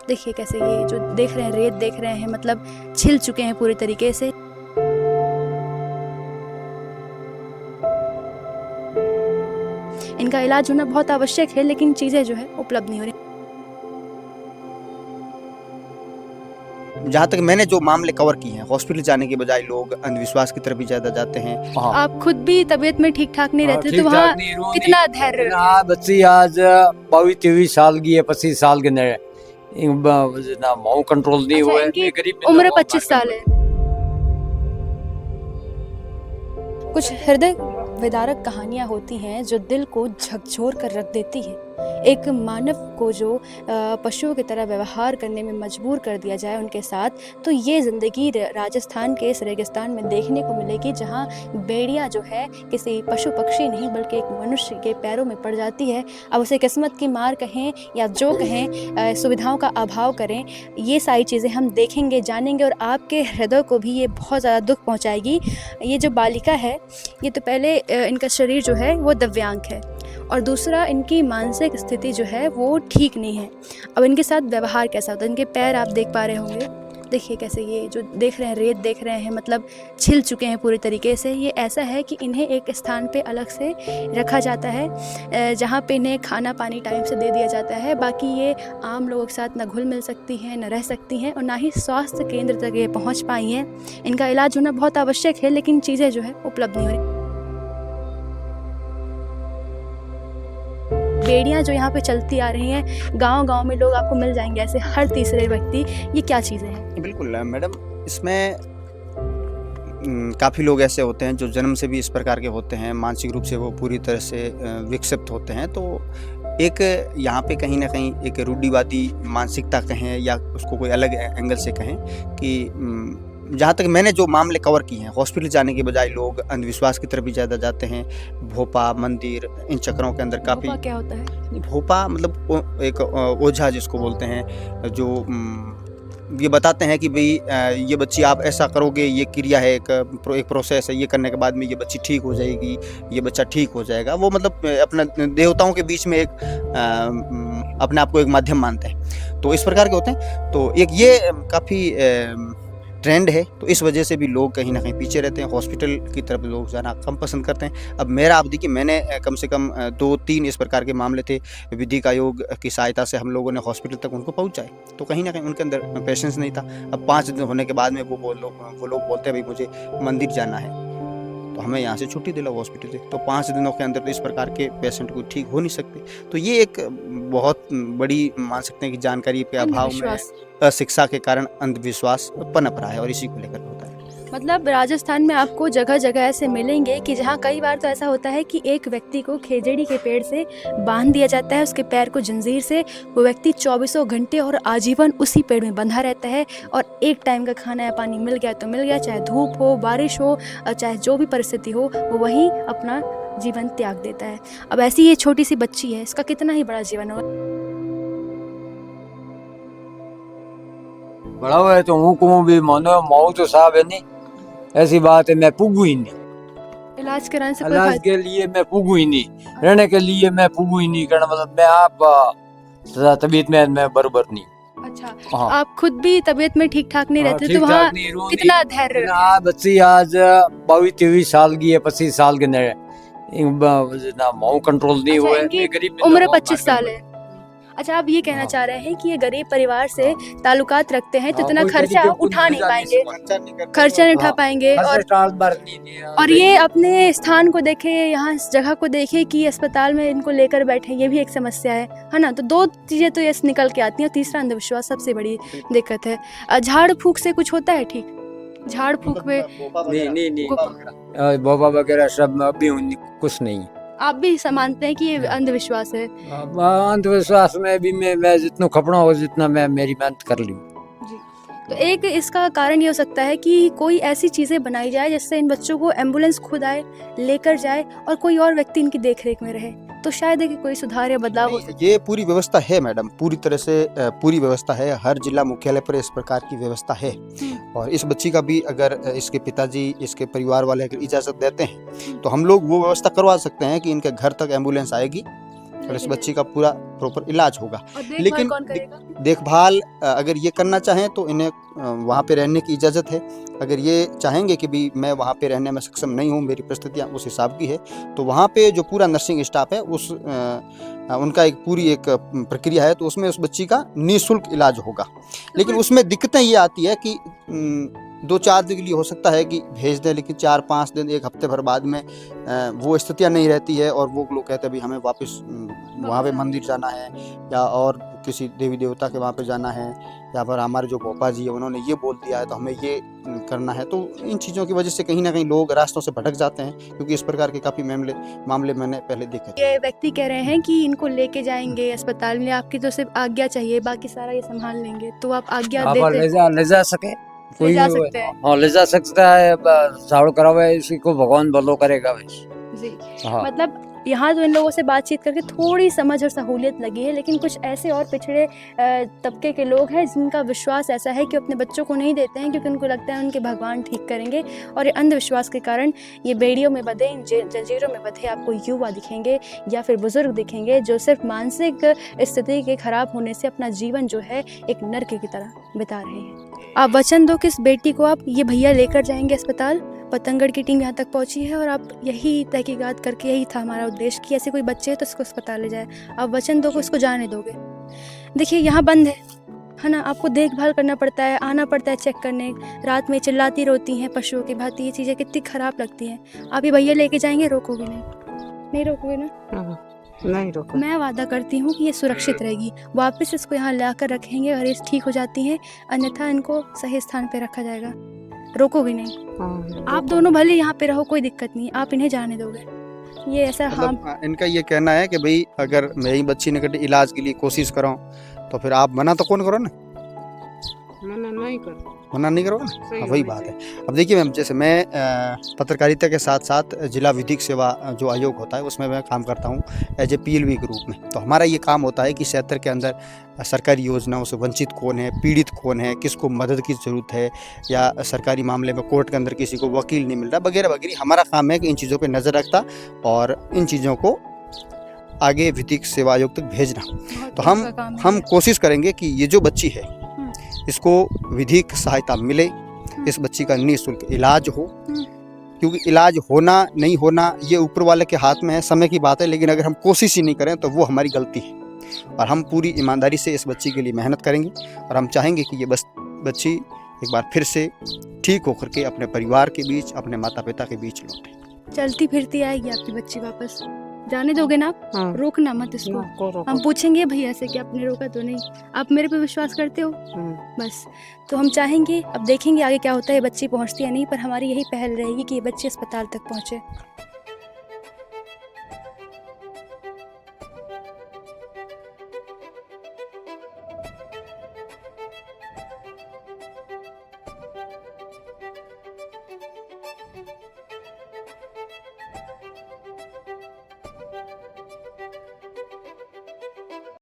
देखिए कैसे ये जो देख रहे हैं, रेत देख रहे हैं, मतलब छिल चुके हैं पूरी तरीके से। इनका इलाज होना बहुत आवश्यक है, लेकिन चीज़ें जो है उपलब्ध नहीं हो रही। जहाँ तक मैंने जो मामले कवर किए हैं, हॉस्पिटल जाने के बजाय लोग अंधविश्वास की तरफ भी ज्यादा जाते हैं। आप खुद भी तबीयत में ठीक ठाक नहीं रहते, तो ठीक वहाँ ठाक नहीं, रो कितना नहीं। धैर्य ना बच्ची आज 22-23 साल की है, 25 साल के ने ना माऊ कंट्रोल नहीं अच्छा, हुआ है। इनकी मैं गरीब उम्र मिला हुआ 25 साल है। कुछ हृदय विदारक कहानियाँ होती हैं जो दिल को झकझोर कर रख देती है। एक मानव को जो पशुओं की तरह व्यवहार करने में मजबूर कर दिया जाए उनके साथ, तो ये ज़िंदगी राजस्थान के इस रेगिस्तान में देखने को मिलेगी, जहाँ भेड़िया जो है किसी पशु पक्षी नहीं बल्कि एक मनुष्य के पैरों में पड़ जाती है। अब उसे किस्मत की मार कहें या जो कहें, सुविधाओं का अभाव करें, ये सारी चीज़ें हम देखेंगे, जानेंगे, और आपके हृदय को भी ये बहुत ज़्यादा दुख पहुँचाएगी। ये जो बालिका है, ये तो पहले इनका शरीर जो है वो दिव्यांग है, और दूसरा इनकी मानसिक स्थिति जो है वो ठीक नहीं है। अब इनके साथ व्यवहार कैसा होता है, इनके पैर आप देख पा रहे होंगे, देखिए कैसे ये जो देख रहे हैं, रेत देख रहे हैं, मतलब छिल चुके हैं पूरी तरीके से। ये ऐसा है कि इन्हें एक स्थान पे अलग से रखा जाता है, जहाँ पे इन्हें खाना पानी टाइम से दे दिया जाता है। बाकी ये आम लोगों के साथ न घुल मिल सकती हैं, न रह सकती हैं, और ना ही स्वास्थ्य केंद्र तक ये पहुँच पाई हैं। इनका इलाज होना बहुत आवश्यक है, लेकिन चीज़ें जो है उपलब्ध नहीं हो रही। बेड़ियाँ जो यहाँ पे चलती आ रही हैं, गांव-गांव में लोग आपको मिल जाएंगे ऐसे हर तीसरे व्यक्ति। ये क्या चीज़ें हैं? बिल्कुल मैडम, इसमें काफ़ी लोग ऐसे होते हैं जो जन्म से भी इस प्रकार के होते हैं, मानसिक रूप से वो पूरी तरह से विक्षिप्त होते हैं। तो एक यहाँ पे कहीं ना कहीं एक रूढ़िवादी मानसिकता कहें या उसको कोई अलग एंगल से कहें कि जहाँ तक मैंने जो मामले कवर किए हैं, हॉस्पिटल जाने के बजाय लोग अंधविश्वास की तरफ भी ज़्यादा जाते हैं। भोपा मंदिर, इन चक्रों के अंदर काफ़ी। भोपा क्या होता है? भोपा मतलब एक ओझा जिसको बोलते हैं, जो ये बताते हैं कि भाई ये बच्ची आप ऐसा करोगे, ये क्रिया है, एक प्रोसेस है, ये करने के बाद में ये बच्ची ठीक हो जाएगी, ये बच्चा ठीक हो जाएगा। वो मतलब अपना देवताओं के बीच में एक अपने आप को एक माध्यम मानते हैं, तो इस प्रकार के होते हैं। तो एक ये काफ़ी ट्रेंड है, तो इस वजह से भी लोग कहीं ना कहीं पीछे रहते हैं, हॉस्पिटल की तरफ लोग जाना कम पसंद करते हैं। अब मेरा, आप देखिए, मैंने कम से कम 2-3 इस प्रकार के मामले थे, विधिक आयोग की सहायता से हम लोगों ने हॉस्पिटल तक उनको पहुंचाए, तो कहीं ना कहीं उनके अंदर पेशेंस नहीं था। अब 5 दिन होने के बाद में वो लोग बोलते हैं भाई मुझे मंदिर जाना है, तो हमें यहाँ से छुट्टी दिलाओ हॉस्पिटल से। तो 5 दिनों के अंदर तो इस प्रकार के पेशेंट को ठीक हो नहीं सकते। तो ये एक बहुत बड़ी, मान सकते हैं कि जानकारी के अभाव में, अशिक्षा के कारण अंधविश्वास पनप रहा है, और इसी को लेकर होता है। मतलब राजस्थान में आपको जगह जगह ऐसे मिलेंगे कि जहाँ कई बार तो ऐसा होता है कि एक व्यक्ति को खेजड़ी के पेड़ से बांध दिया जाता है, उसके पैर को जंजीर से। वो व्यक्ति 24 घंटे और आजीवन उसी पेड़ में बंधा रहता है, और एक टाइम का खाना या पानी मिल गया तो मिल गया, चाहे धूप हो, बारिश हो, चाहे जो भी परिस्थिति हो, वो वहीं अपना जीवन त्याग देता है। अब ऐसी ये छोटी सी बच्ची है, इसका कितना ही बड़ा जीवन होगा। बड़ा हुआ है तो हूँ को भी मानो माऊ तो साहब है नहीं, ऐसी बात है। मैं पुगू ही नहीं, इलाज कराने से कोई इलाज फायदा? के लिए मैं पुगू ही नहीं, रहने के लिए मैं पुगू ही नहीं करना, मतलब मैं आप तबीयत में मैं बराबर नहीं। अच्छा, हाँ। आप खुद भी तबीयत में ठीक ठाक नहीं रहते, ठीक तो वहाँ ठाक नहीं, रो कितना नहीं। धैर्य? ना बच्ची आज 22-23 साल की है, 25 साल के ने ना माऊ कंट्रोल नहीं अच्छा, हुआ है। इनकी मैं गरीब उम्र 25 साल है। अच्छा, आप ये कहना चाह रहे हैं कि ये गरीब परिवार से ताल्लुकात रखते हैं, तो इतना खर्चा उठा नहीं पाएंगे, खर्चा नहीं उठा पाएंगे। और ये अपने स्थान को देखे, यहाँ इस जगह को देखे कि अस्पताल में इनको लेकर बैठे, ये भी एक समस्या है ना। तो 2 चीज़ें तो ये निकल के आती हैं, और तीसरा अंधविश्वास सबसे बड़ी दिक्कत है। झाड़ फूक से कुछ होता है ठीक? झाड़ फूक में नहीं बाबा वगैरह सब अभी कुछ नहीं। आप भी मानते हैं कि ये अंधविश्वास है? अंधविश्वास में भी मैं जितना खपड़ा हो, जितना मैं मेरी मेहनत कर ली। जी, तो एक इसका कारण ये हो सकता है कि कोई ऐसी चीज़ें बनाई जाए जिससे इन बच्चों को एम्बुलेंस खुद आए, लेकर जाए, और कोई और व्यक्ति इनकी देखरेख में रहे, तो शायद है कि कोई सुधार या बदलाव हो सके। ये पूरी व्यवस्था है मैडम, पूरी तरह से पूरी व्यवस्था है। हर जिला मुख्यालय पर इस प्रकार की व्यवस्था है, और इस बच्ची का भी अगर इसके पिताजी, इसके परिवार वाले अगर इजाज़त देते हैं, तो हम लोग वो व्यवस्था करवा सकते हैं कि इनके घर तक एम्बुलेंस आएगी, और इस बच्ची का पूरा प्रॉपर इलाज होगा। और देखभाल लेकिन कौन करेगा? देखभाल अगर ये करना चाहें तो इन्हें वहाँ पे रहने की इजाज़त है। अगर ये चाहेंगे कि भी मैं वहाँ पे रहने में सक्षम नहीं हूँ, मेरी परिस्थितियाँ उस हिसाब की है, तो वहाँ पे जो पूरा नर्सिंग स्टाफ है उनका एक पूरी एक प्रक्रिया है, तो उसमें उस बच्ची का निःशुल्क इलाज होगा। लेकिन उसमें दिक्कतें ये आती है कि 2-4 दिन के लिए हो सकता है कि भेज दें, लेकिन 4-5 दिन 1 हफ्ते भर बाद में वो स्थितियाँ नहीं रहती है और वो लोग कहते हैं भाई हमें वापस वहाँ पे मंदिर जाना है या और किसी देवी देवता के वहाँ पे जाना है, या फिर हमारे जो पापा जी है उन्होंने ये बोल दिया है तो हमें ये करना है। तो इन चीज़ों की वजह से कहीं ना कहीं लोग रास्तों से भटक जाते हैं, क्योंकि इस प्रकार के काफ़ी मामले मैंने पहले देखे थे। ये व्यक्ति कह रहे हैं कि इनको लेके जाएंगे अस्पताल में, आपकी तो सिर्फ आज्ञा चाहिए, बाकी सारा ये संभाल लेंगे, तो आप आज्ञा आप देते ले जा सके ले जा सकते हैं। हाँ ले जा सकता है, साड़ू करावे इसी को भगवान भलो करेगा वैसे। जी, हाँ मतलब यहाँ तो इन लोगों से बातचीत करके थोड़ी समझ और सहूलियत लगी है, लेकिन कुछ ऐसे और पिछड़े तबके के लोग हैं जिनका विश्वास ऐसा है कि अपने बच्चों को नहीं देते हैं, क्योंकि उनको लगता है उनके भगवान ठीक करेंगे। और ये अंधविश्वास के कारण ये बेड़ियों में बंधे, इन जंजीरों में बंधे आपको युवा दिखेंगे या फिर बुजुर्ग दिखेंगे, जो सिर्फ मानसिक स्थिति के खराब होने से अपना जीवन जो है एक नर्क की तरह बिता रहे हैं। आप वचन दो कि इस बेटी को आप ये भैया लेकर जाएंगे अस्पताल। पतंगड़ की टीम यहाँ तक पहुँची है और आप यही तहकीकात करके, यही था हमारा उद्देश्य कि ऐसे कोई बच्चे है तो इसको अस्पताल ले जाए। आप वचन दो कि उसको जाने दोगे। देखिए यहाँ बंद है ना, आपको देखभाल करना पड़ता है, आना पड़ता है चेक करने, रात में चिल्लाती रोती हैं पशुओं की भांति, ये चीज़ें कितनी ख़राब लगती हैं। आप ये भैया लेके जाएंगे, रोकोगे नहीं रोकोगे ना? नहीं रोको। मैं वादा करती हूँ कि ये सुरक्षित रहेगी। वापस इसको यहाँ लाकर रखेंगे और ये ठीक हो जाती है, अन्यथा इनको सही स्थान पे रखा जाएगा। रोकोगे नहीं? आप दोनों भले यहाँ पे रहो, कोई दिक्कत नहीं, आप इन्हें जाने दोगे। ये ऐसा हाँ मतलब इनका ये कहना है कि भाई अगर मेरी बच्ची निकट इलाज के लिए कोशिश कराऊं तो फिर आप मना तो कौन करो ना, मना नहीं करो, मना नहीं करो ना। सही हाँ, वही होना बात है। अब देखिए मैम, जैसे मैं पत्रकारिता के साथ साथ जिला विधिक सेवा जो आयोग होता है उसमें मैं काम करता हूँ एज ए PLV के रूप में। तो हमारा ये काम होता है कि क्षेत्र के अंदर सरकारी योजनाओं से वंचित कौन है, पीड़ित कौन है, किसको मदद की ज़रूरत है, या सरकारी मामले में कोर्ट के अंदर किसी को वकील नहीं मिल रहा वगैरह वगैरह। हमारा काम है कि इन चीज़ों पर नज़र रखता और इन चीज़ों को आगे विधिक सेवा आयोग तक भेजना। तो हम कोशिश करेंगे कि ये जो बच्ची है इसको विधिक सहायता मिले, इस बच्ची का निःशुल्क इलाज हो, क्योंकि इलाज होना नहीं होना ये ऊपर वाले के हाथ में है, समय की बात है। लेकिन अगर हम कोशिश ही नहीं करें तो वो हमारी गलती है, और हम पूरी ईमानदारी से इस बच्ची के लिए मेहनत करेंगे और हम चाहेंगे कि ये बच्ची एक बार फिर से ठीक होकर के अपने परिवार के बीच, अपने माता पिता के बीच लौटे। चलती फिरती आएगी आपकी बच्ची वापस। जाने दोगे ना आप? हाँ। रोकना मत इसको। रोको। हम पूछेंगे भैया से कि आपने रोका तो नहीं, आप मेरे पे विश्वास करते हो बस। तो हम चाहेंगे, अब देखेंगे आगे क्या होता है, ये बच्ची पहुंचती है नहीं, पर हमारी यही पहल रहेगी कि ये बच्ची अस्पताल तक पहुंचे।